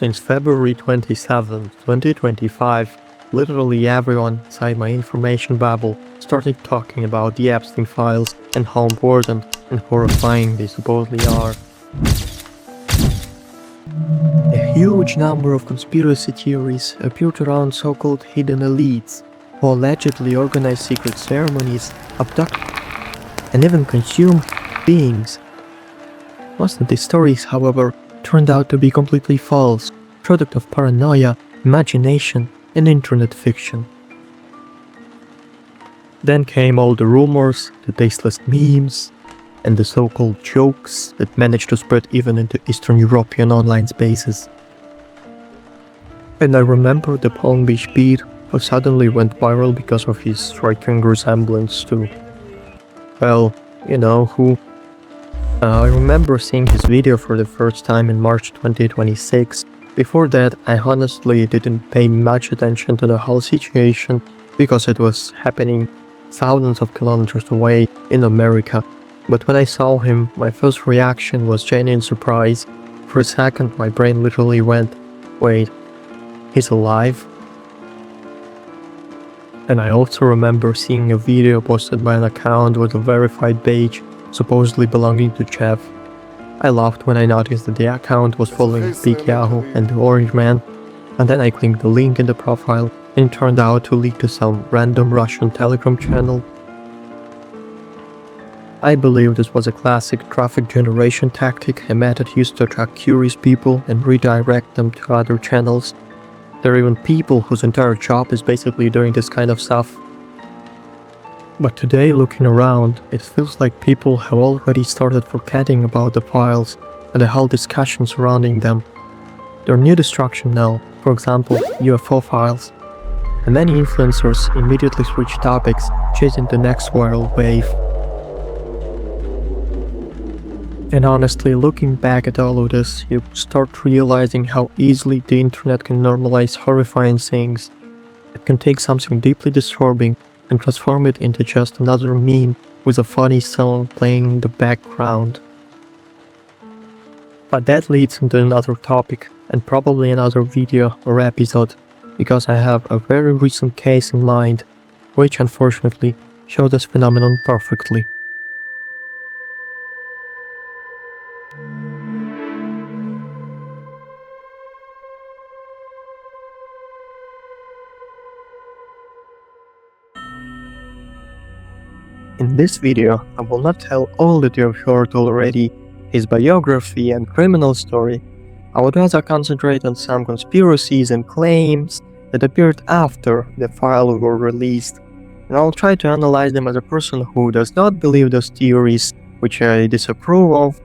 Since February 27, 2025, literally everyone inside my information bubble started talking about the Epstein Files and how important and horrifying they supposedly are. A huge number of conspiracy theories appeared around so-called hidden elites, who allegedly organize secret ceremonies, abduct, and even consume beings. Most of these stories, however, turned out to be completely false, product of paranoia, imagination, and internet fiction. Then came all the rumors, the tasteless memes, and the so-called jokes that managed to spread even into Eastern European online spaces. And I remember the Palm Beach Pete, who suddenly went viral because of his striking resemblance to, well, you know who. I remember seeing his video for the first time in March 2026. Before that, I honestly didn't pay much attention to the whole situation because it was happening thousands of kilometers away in America. But when I saw him, my first reaction was genuine surprise. For a second, my brain literally went, wait, he's alive? And I also remember seeing a video posted by an account with a verified page supposedly belonging to Jeff. I laughed when I noticed that the account was following Big Yahoo and the Orange Man, and then I clicked the link in the profile and it turned out to lead to some random Russian Telegram channel. I believe this was a classic traffic generation tactic a method used to attract curious people and redirect them to other channels. There are even people whose entire job is basically doing this kind of stuff. But today, looking around, it feels like people have already started forgetting about the files and the whole discussion surrounding them. There are new distractions now, for example, UFO files. And many influencers immediately switch topics, chasing the next viral wave. And honestly, looking back at all of this, you start realizing how easily the internet can normalize horrifying things. It can take something deeply disturbing and transform it into just another meme with a funny song playing in the background. But that leads into another topic, and probably another video or episode, because I have a very recent case in mind, which unfortunately shows this phenomenon perfectly. In this video, I will not tell all that you have heard already, his biography and criminal story. I would rather concentrate on some conspiracies and claims that appeared after the files were released, and I'll try to analyze them as a person who does not believe those theories, which I disapprove of,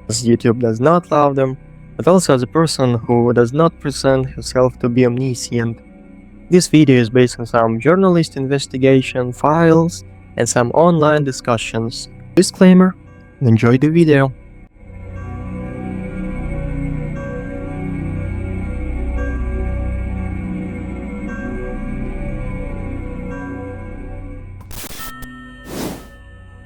as YouTube does not love them, but also as a person who does not present himself to be omniscient. This video is based on some journalist investigation files and some online discussions. Disclaimer, and enjoy the video.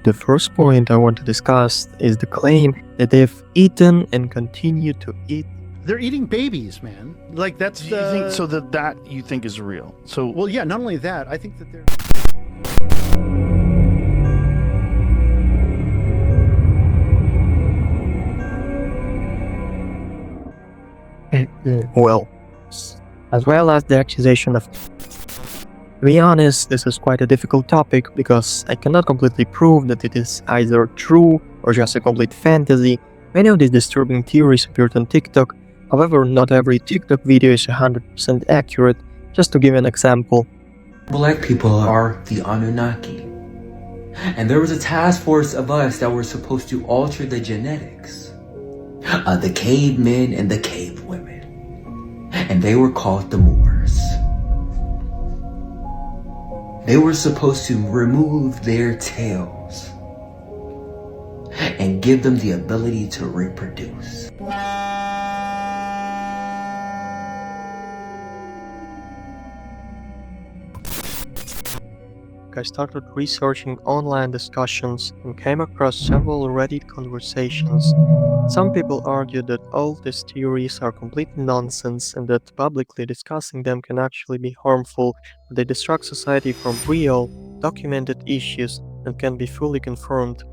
The first point I want to discuss is the claim that they've eaten and continue to eat. They're eating babies, man. Like that's Do you think so that you think is real? So well, yeah. Not only that, I think that they're. Well, as well as the accusation of... To be honest, this is quite a difficult topic because I cannot completely prove that it is either true or just a complete fantasy. Many of these disturbing theories appeared on TikTok, however not every TikTok video is 100% accurate. Just to give an example. Black people are the Anunnaki. And there was a task force of us that were supposed to alter the genetics of the cavemen and the cave women. And they were called the Moors. They were supposed to remove their tails and give them the ability to reproduce. I started researching online discussions and came across several Reddit conversations. Some people argue that all these theories are complete nonsense and that publicly discussing them can actually be harmful, that they distract society from real, documented issues and can be fully confirmed.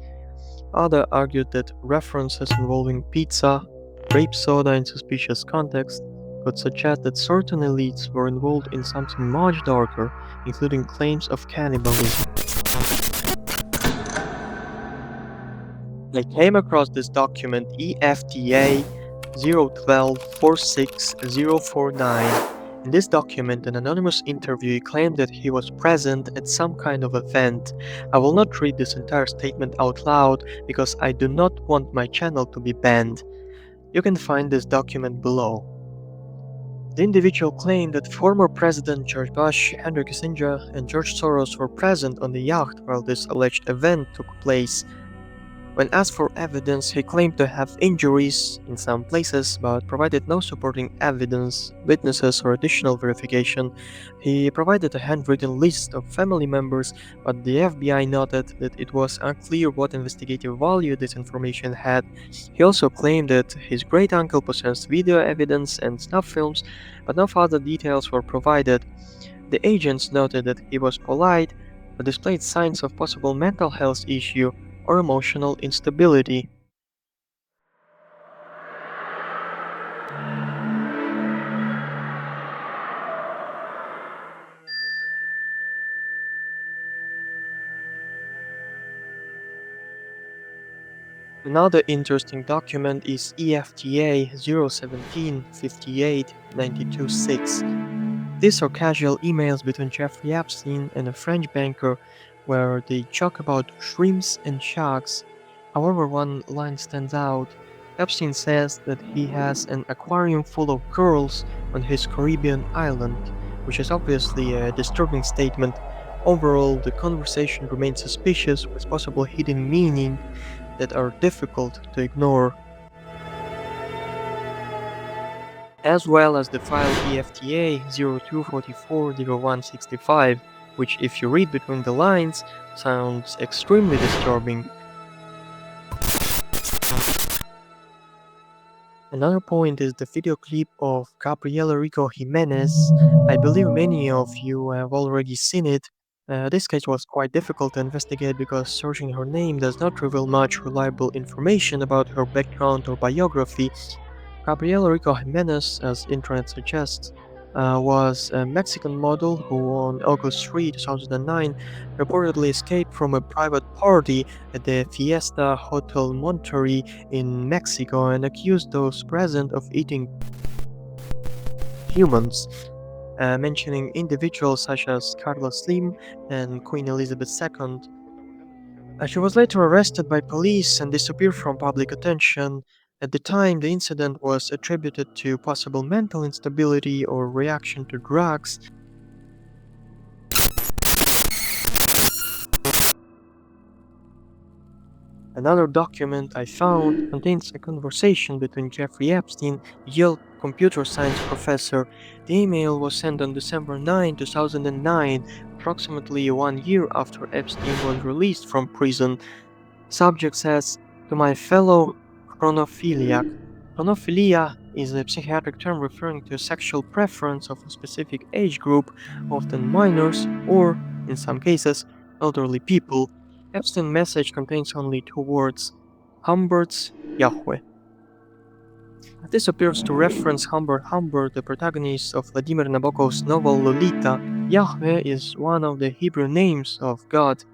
Others argued that references involving pizza, grape soda in suspicious contexts could suggest that certain elites were involved in something much darker, including claims of cannibalism. I came across this document EFTA 012-46049. In this document, an anonymous interviewee claimed that he was present at some kind of event. I will not read this entire statement out loud because I do not want my channel to be banned. You can find this document below. The individual claimed that former President George Bush, Henry Kissinger, and George Soros were present on the yacht while this alleged event took place. When asked for evidence, he claimed to have injuries in some places but provided no supporting evidence, witnesses, or additional verification. He provided a handwritten list of family members, but the FBI noted that it was unclear what investigative value this information had. He also claimed that his great uncle possessed video evidence and snuff films, but no further details were provided. The agents noted that he was polite but displayed signs of possible mental health issue or emotional instability. Another interesting document is EFTA 017-58-92-6. These are casual emails between Jeffrey Epstein and a French banker where they joke about shrimps and sharks. However, one line stands out. Epstein says that he has an aquarium full of girls on his Caribbean island, which is obviously a disturbing statement. Overall, the conversation remains suspicious with possible hidden meaning that are difficult to ignore, as well as the file EFTA 02440165, which, if you read between the lines, sounds extremely disturbing. Another point is the video clip of Gabriela Rico Jimenez. I believe many of you have already seen it. This case was quite difficult to investigate because searching her name does not reveal much reliable information about her background or biography. Gabriela Rico Jimenez, as internet suggests, was a Mexican model who on August 3, 2009, reportedly escaped from a private party at the Fiesta Hotel Monterrey in Mexico and accused those present of eating humans, mentioning individuals such as Carlos Slim and Queen Elizabeth II. She was later arrested by police and disappeared from public attention. At the time, the incident was attributed to possible mental instability or reaction to drugs. Another document I found contains a conversation between Jeffrey Epstein, Yale computer science professor. The email was sent on December 9, 2009, approximately 1 year after Epstein was released from prison. Subject says, "To my fellow chronophiliac." Chronophilia is a psychiatric term referring to a sexual preference of a specific age group, often minors or, in some cases, elderly people. Epstein's message contains only two words, Humbert's Yahweh. This appears to reference Humbert Humbert, the protagonist of Vladimir Nabokov's novel Lolita. Yahweh is one of the Hebrew names of God.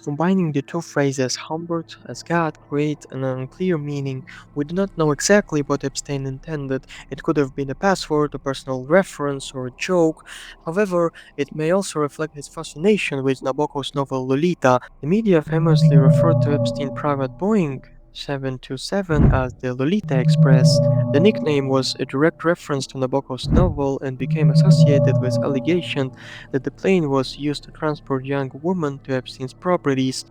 Combining the two phrases Humbert as God create an unclear meaning. We do not know exactly what Epstein intended. It could have been a password, a personal reference, or a joke. However, it may also reflect his fascination with Nabokov's novel Lolita. The media famously referred to Epstein's private Boeing 727 as the Lolita Express. The nickname was a direct reference to Nabokov's novel and became associated with allegations that the plane was used to transport young women to Epstein's properties.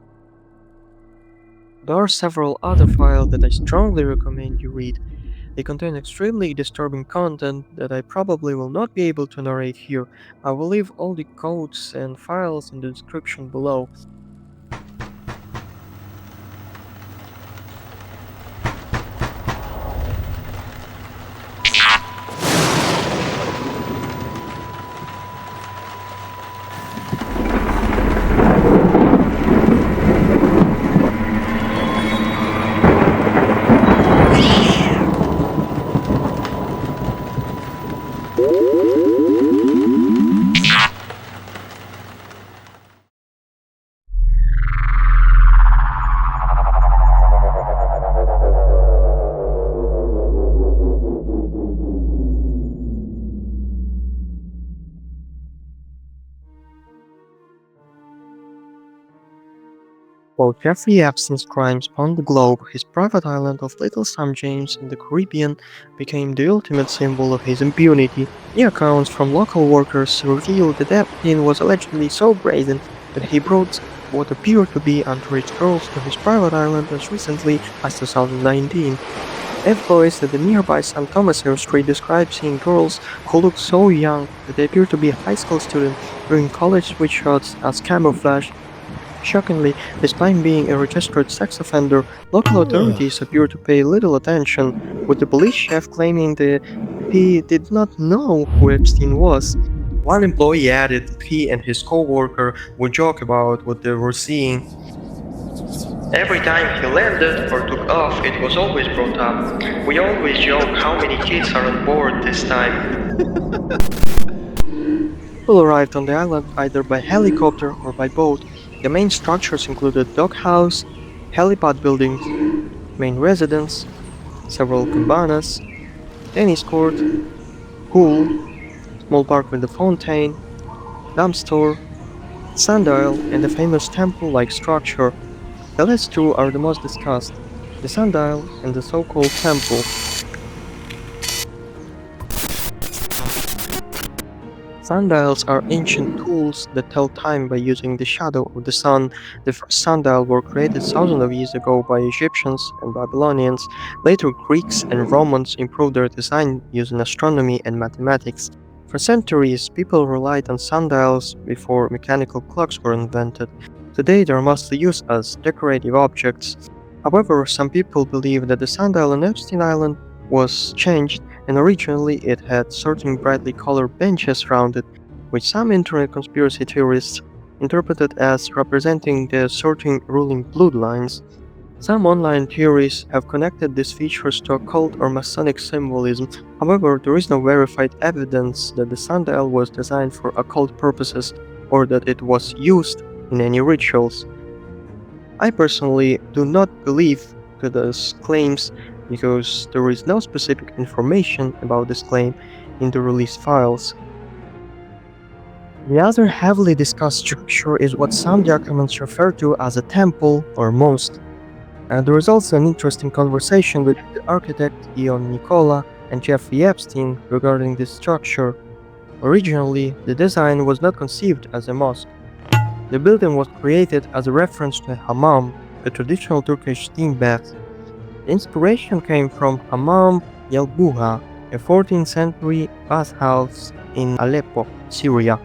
There are several other files that I strongly recommend you read. They contain extremely disturbing content that I probably will not be able to narrate here. I will leave all the codes and files in the description below. While Jeffrey Epstein's crime spanned the globe, his private island of Little St. James in the Caribbean became the ultimate symbol of his impunity. New accounts from local workers revealed that Epstein was allegedly so brazen that he brought what appeared to be underage girls to his private island as recently as 2019. F-boys at the nearby St. Thomas Air Street described seeing girls who looked so young that they appeared to be a high school student wearing college sweatshirts as camouflage. Shockingly, despite being a registered sex offender, local authorities appear to pay little attention, with the police chief claiming that he did not know who Epstein was. One employee added that he and his co-worker would joke about what they were seeing. Every time he landed or took off, it was always brought up. We always joke how many kids are on board this time. People arrived on the island either by helicopter or by boat. The main structures included doghouse, helipad buildings, main residence, several cabanas, tennis court, pool, small park with a fountain, dump store, sundial, and a famous temple-like structure. The last two are the most discussed, the sundial and the so-called temple. Sundials are ancient tools that tell time by using the shadow of the sun. The first sundial were created thousands of years ago by Egyptians and Babylonians. Later, Greeks and Romans improved their design using astronomy and mathematics. For centuries, people relied on sundials before mechanical clocks were invented. Today, they are mostly used as decorative objects. However, some people believe that the sundial on Epstein Island was changed, and originally it had certain brightly colored benches around it, which some internet conspiracy theorists interpreted as representing the certain ruling bloodlines. Some online theories have connected these features to occult or Masonic symbolism. However, there is no verified evidence that the sundial was designed for occult purposes or that it was used in any rituals. I personally do not believe to these claims because there is no specific information about this claim in the released files. The other heavily discussed structure is what some documents refer to as a temple or mosque. There is also an interesting conversation with the architect Ion Nicola and Jeffrey Epstein regarding this structure. Originally, the design was not conceived as a mosque. The building was created as a reference to a hammam, a traditional Turkish steam bath. The inspiration came from Hammam Yalbuha, a 14th century bathhouse in Aleppo, Syria.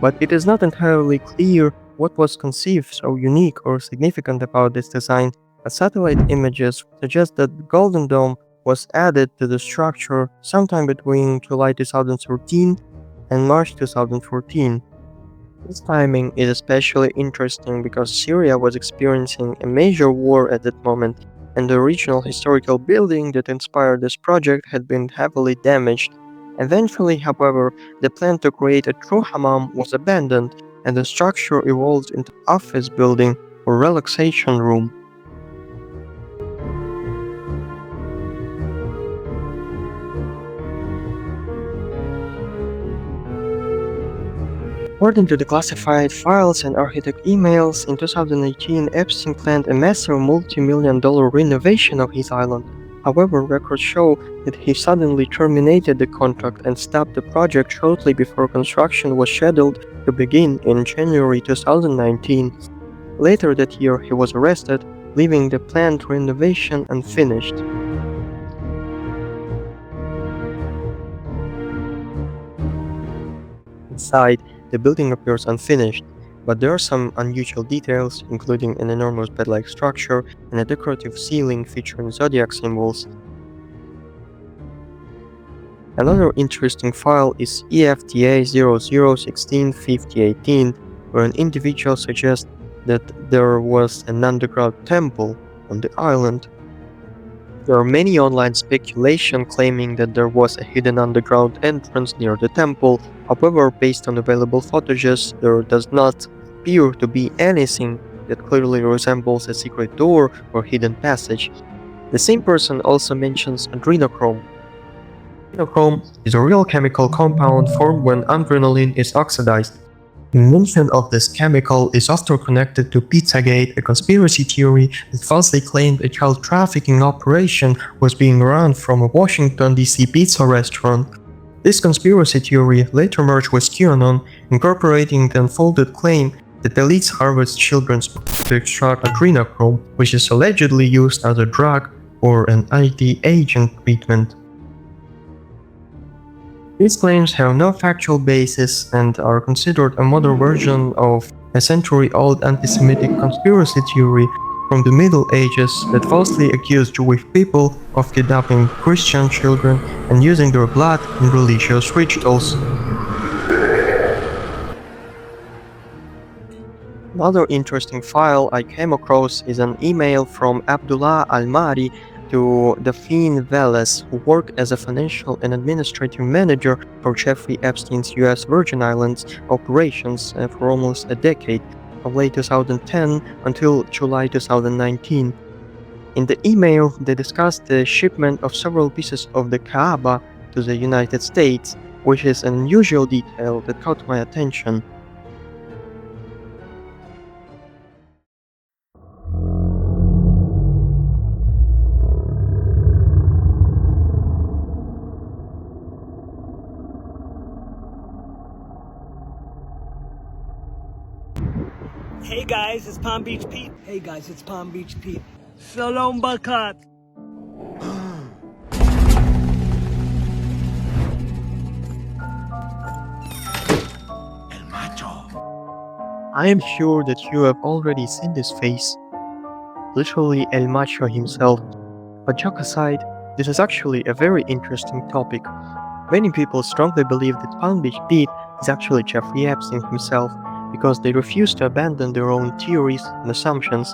But it is not entirely clear what was conceived so unique or significant about this design, as satellite images suggest that the Golden Dome was added to the structure sometime between July 2013 and March 2014. This timing is especially interesting because Syria was experiencing a major war at that moment, and the original historical building that inspired this project had been heavily damaged. Eventually, however, the plan to create a true hammam was abandoned, and the structure evolved into an office building or relaxation room. According to the classified files and architect emails, in 2018 Epstein planned a massive multi-million-dollar renovation of his island. However, records show that he suddenly terminated the contract and stopped the project shortly before construction was scheduled to begin in January 2019. Later that year, he was arrested, leaving the planned renovation unfinished. Inside, the building appears unfinished, but there are some unusual details, including an enormous bed-like structure and a decorative ceiling featuring zodiac symbols. Another interesting file is EFTA 00165018, where an individual suggests that there was an underground temple on the island. There are many online speculation claiming that there was a hidden underground entrance near the temple. However, based on available footages, there does not appear to be anything that clearly resembles a secret door or hidden passage. The same person also mentions adrenochrome. Adrenochrome is a real chemical compound formed when adrenaline is oxidized. The mention of this chemical is often connected to Pizzagate, a conspiracy theory that falsely claimed a child trafficking operation was being run from a Washington, D.C. pizza restaurant. This conspiracy theory later merged with QAnon, incorporating the unfounded claim that elites harvest children's blood to extract adrenochrome, which is allegedly used as a drug or an anti-aging treatment. These claims have no factual basis and are considered a modern version of a century-old anti-Semitic conspiracy theory from the Middle Ages that falsely accused Jewish people of kidnapping Christian children and using their blood in religious rituals. Another interesting file I came across is an email from Abdullah Al-Mari to Daphne Veles, who worked as a financial and administrative manager for Jeffrey Epstein's US Virgin Islands operations for almost a decade, from late 2010 until July 2019. In the email, they discussed the shipment of several pieces of the Kaaba to the United States, which is an unusual detail that caught my attention. Hey guys, it's Palm Beach Pete. Hey guys, it's Palm Beach Pete. Shalom Bakat. El Macho. I am sure that you have already seen this face. Literally El Macho himself. But joke aside, this is actually a very interesting topic. Many people strongly believe that Palm Beach Pete is actually Jeffrey Epstein himself, because they refuse to abandon their own theories and assumptions.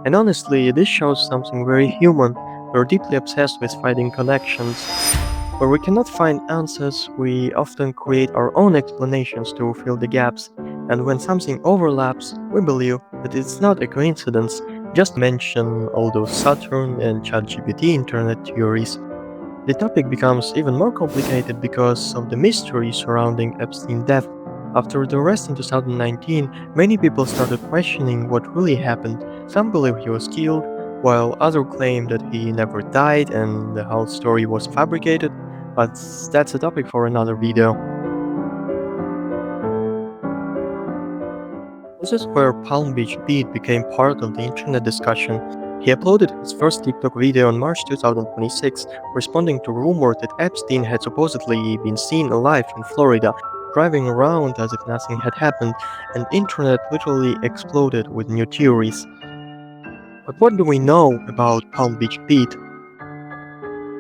And honestly, this shows something very human. We're deeply obsessed with finding connections. Where we cannot find answers, we often create our own explanations to fill the gaps. And when something overlaps, we believe that it's not a coincidence. Just mention all those Saturn and ChatGPT internet theories. The topic becomes even more complicated because of the mystery surrounding Epstein's death. After the arrest in 2019, many people started questioning what really happened. Some believe he was killed, while others claim that he never died and the whole story was fabricated, but that's a topic for another video. This is where Palm Beach Pete became part of the internet discussion. He uploaded his first TikTok video in March 2026, responding to rumors that Epstein had supposedly been seen alive in Florida, driving around as if nothing had happened, and the internet literally exploded with new theories. But what do we know about Palm Beach Pete?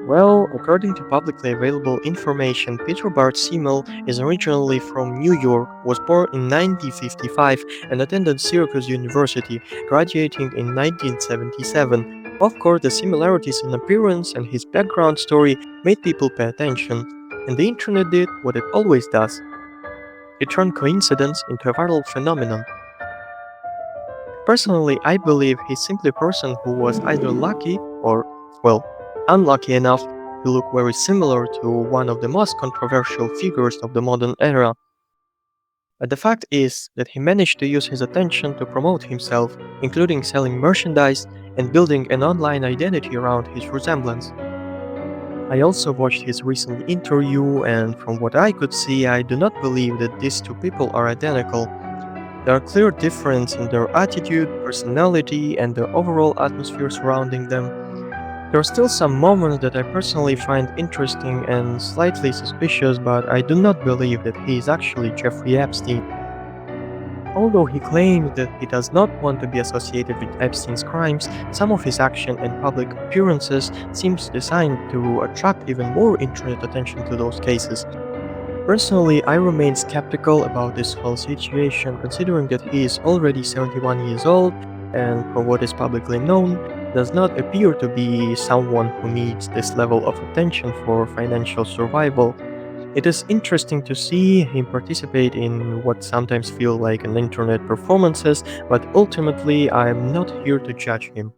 Well, according to publicly available information, Peter Bart Simmel is originally from New York, was born in 1955 and attended Syracuse University, graduating in 1977. Of course, the similarities in appearance and his background story made people pay attention, and the internet did what it always does. It turned coincidence into a viral phenomenon. Personally, I believe he's simply a person who was either lucky or, well, unlucky enough to look very similar to one of the most controversial figures of the modern era. But the fact is that he managed to use his attention to promote himself, including selling merchandise and building an online identity around his resemblance. I also watched his recent interview, and from what I could see, I do not believe that these two people are identical. There are clear differences in their attitude, personality, and the overall atmosphere surrounding them. There are still some moments that I personally find interesting and slightly suspicious, but I do not believe that he is actually Jeffrey Epstein. Although he claims that he does not want to be associated with Epstein's crimes, some of his action and public appearances seems designed to attract even more internet attention to those cases. Personally, I remain skeptical about this whole situation, considering that he is already 71 years old and, from what is publicly known, does not appear to be someone who needs this level of attention for financial survival. It is interesting to see him participate in what sometimes feel like an internet performances, but ultimately I am not here to judge him.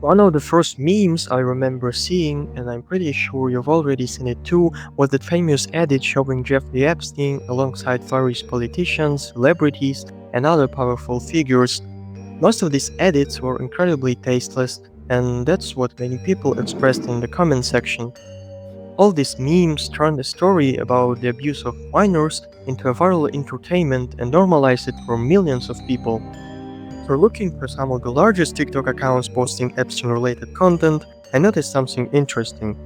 One of the first memes I remember seeing, and I'm pretty sure you've already seen it too, was that famous edit showing Jeffrey Epstein alongside various politicians, celebrities, and other powerful figures. Most of these edits were incredibly tasteless, and that's what many people expressed in the comment section. All these memes turned a story about the abuse of minors into a viral entertainment and normalized it for millions of people. For looking for some of the largest TikTok accounts posting Epstein-related content, I noticed something interesting.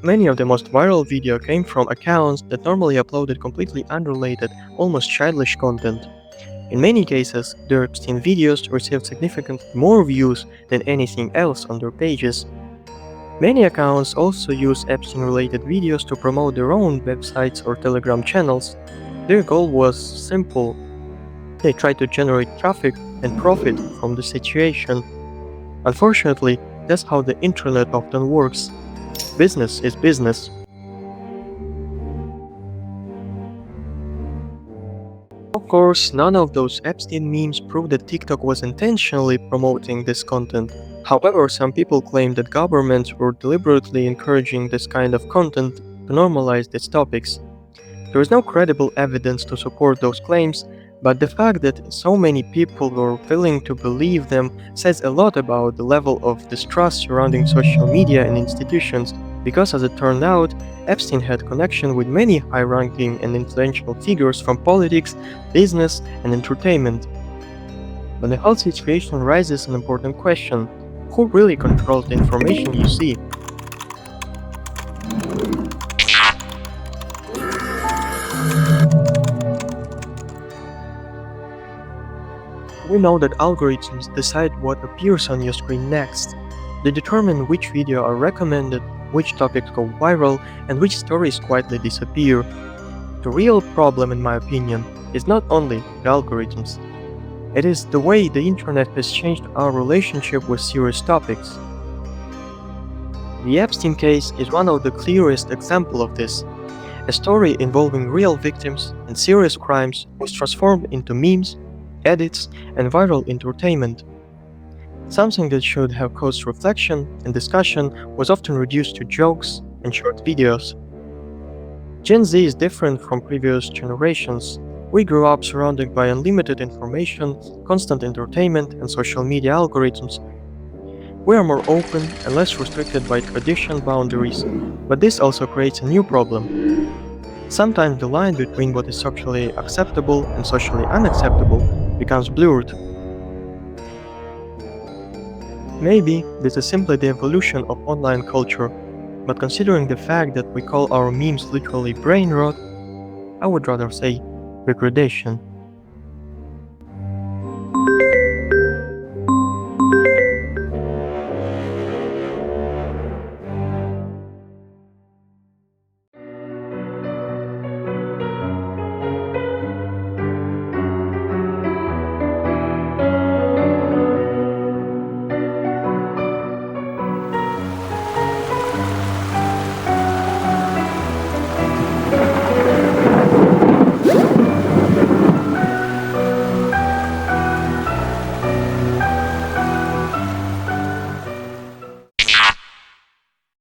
Many of the most viral videos came from accounts that normally uploaded completely unrelated, almost childish content. In many cases, their Epstein videos received significantly more views than anything else on their pages. Many accounts also use Epstein-related videos to promote their own websites or Telegram channels. Their goal was simple. They tried to generate traffic and profit from the situation. Unfortunately, that's how the internet often works. Business is business. Of course, none of those Epstein memes prove that TikTok was intentionally promoting this content. However, some people claim that governments were deliberately encouraging this kind of content to normalize these topics. There is no credible evidence to support those claims, but the fact that so many people were willing to believe them says a lot about the level of distrust surrounding social media and institutions, because as it turned out, Epstein had connection with many high-ranking and influential figures from politics, business, and entertainment. But the whole situation raises an important question: who really controls the information you see? We know that algorithms decide what appears on your screen next. They determine which videos are recommended, which topics go viral, and which stories quietly disappear. The real problem, in my opinion, is not only the algorithms. It is the way the internet has changed our relationship with serious topics. The Epstein case is one of the clearest examples of this. A story involving real victims and serious crimes was transformed into memes, edits, and viral entertainment. Something that should have caused reflection and discussion was often reduced to jokes and short videos. Gen Z is different from previous generations. We grew up surrounded by unlimited information, constant entertainment, and social media algorithms. We are more open and less restricted by tradition boundaries, but this also creates a new problem. Sometimes the line between what is socially acceptable and socially unacceptable becomes blurred. Maybe this is simply the evolution of online culture, but considering the fact that we call our memes literally brain rot, I would rather say degradation.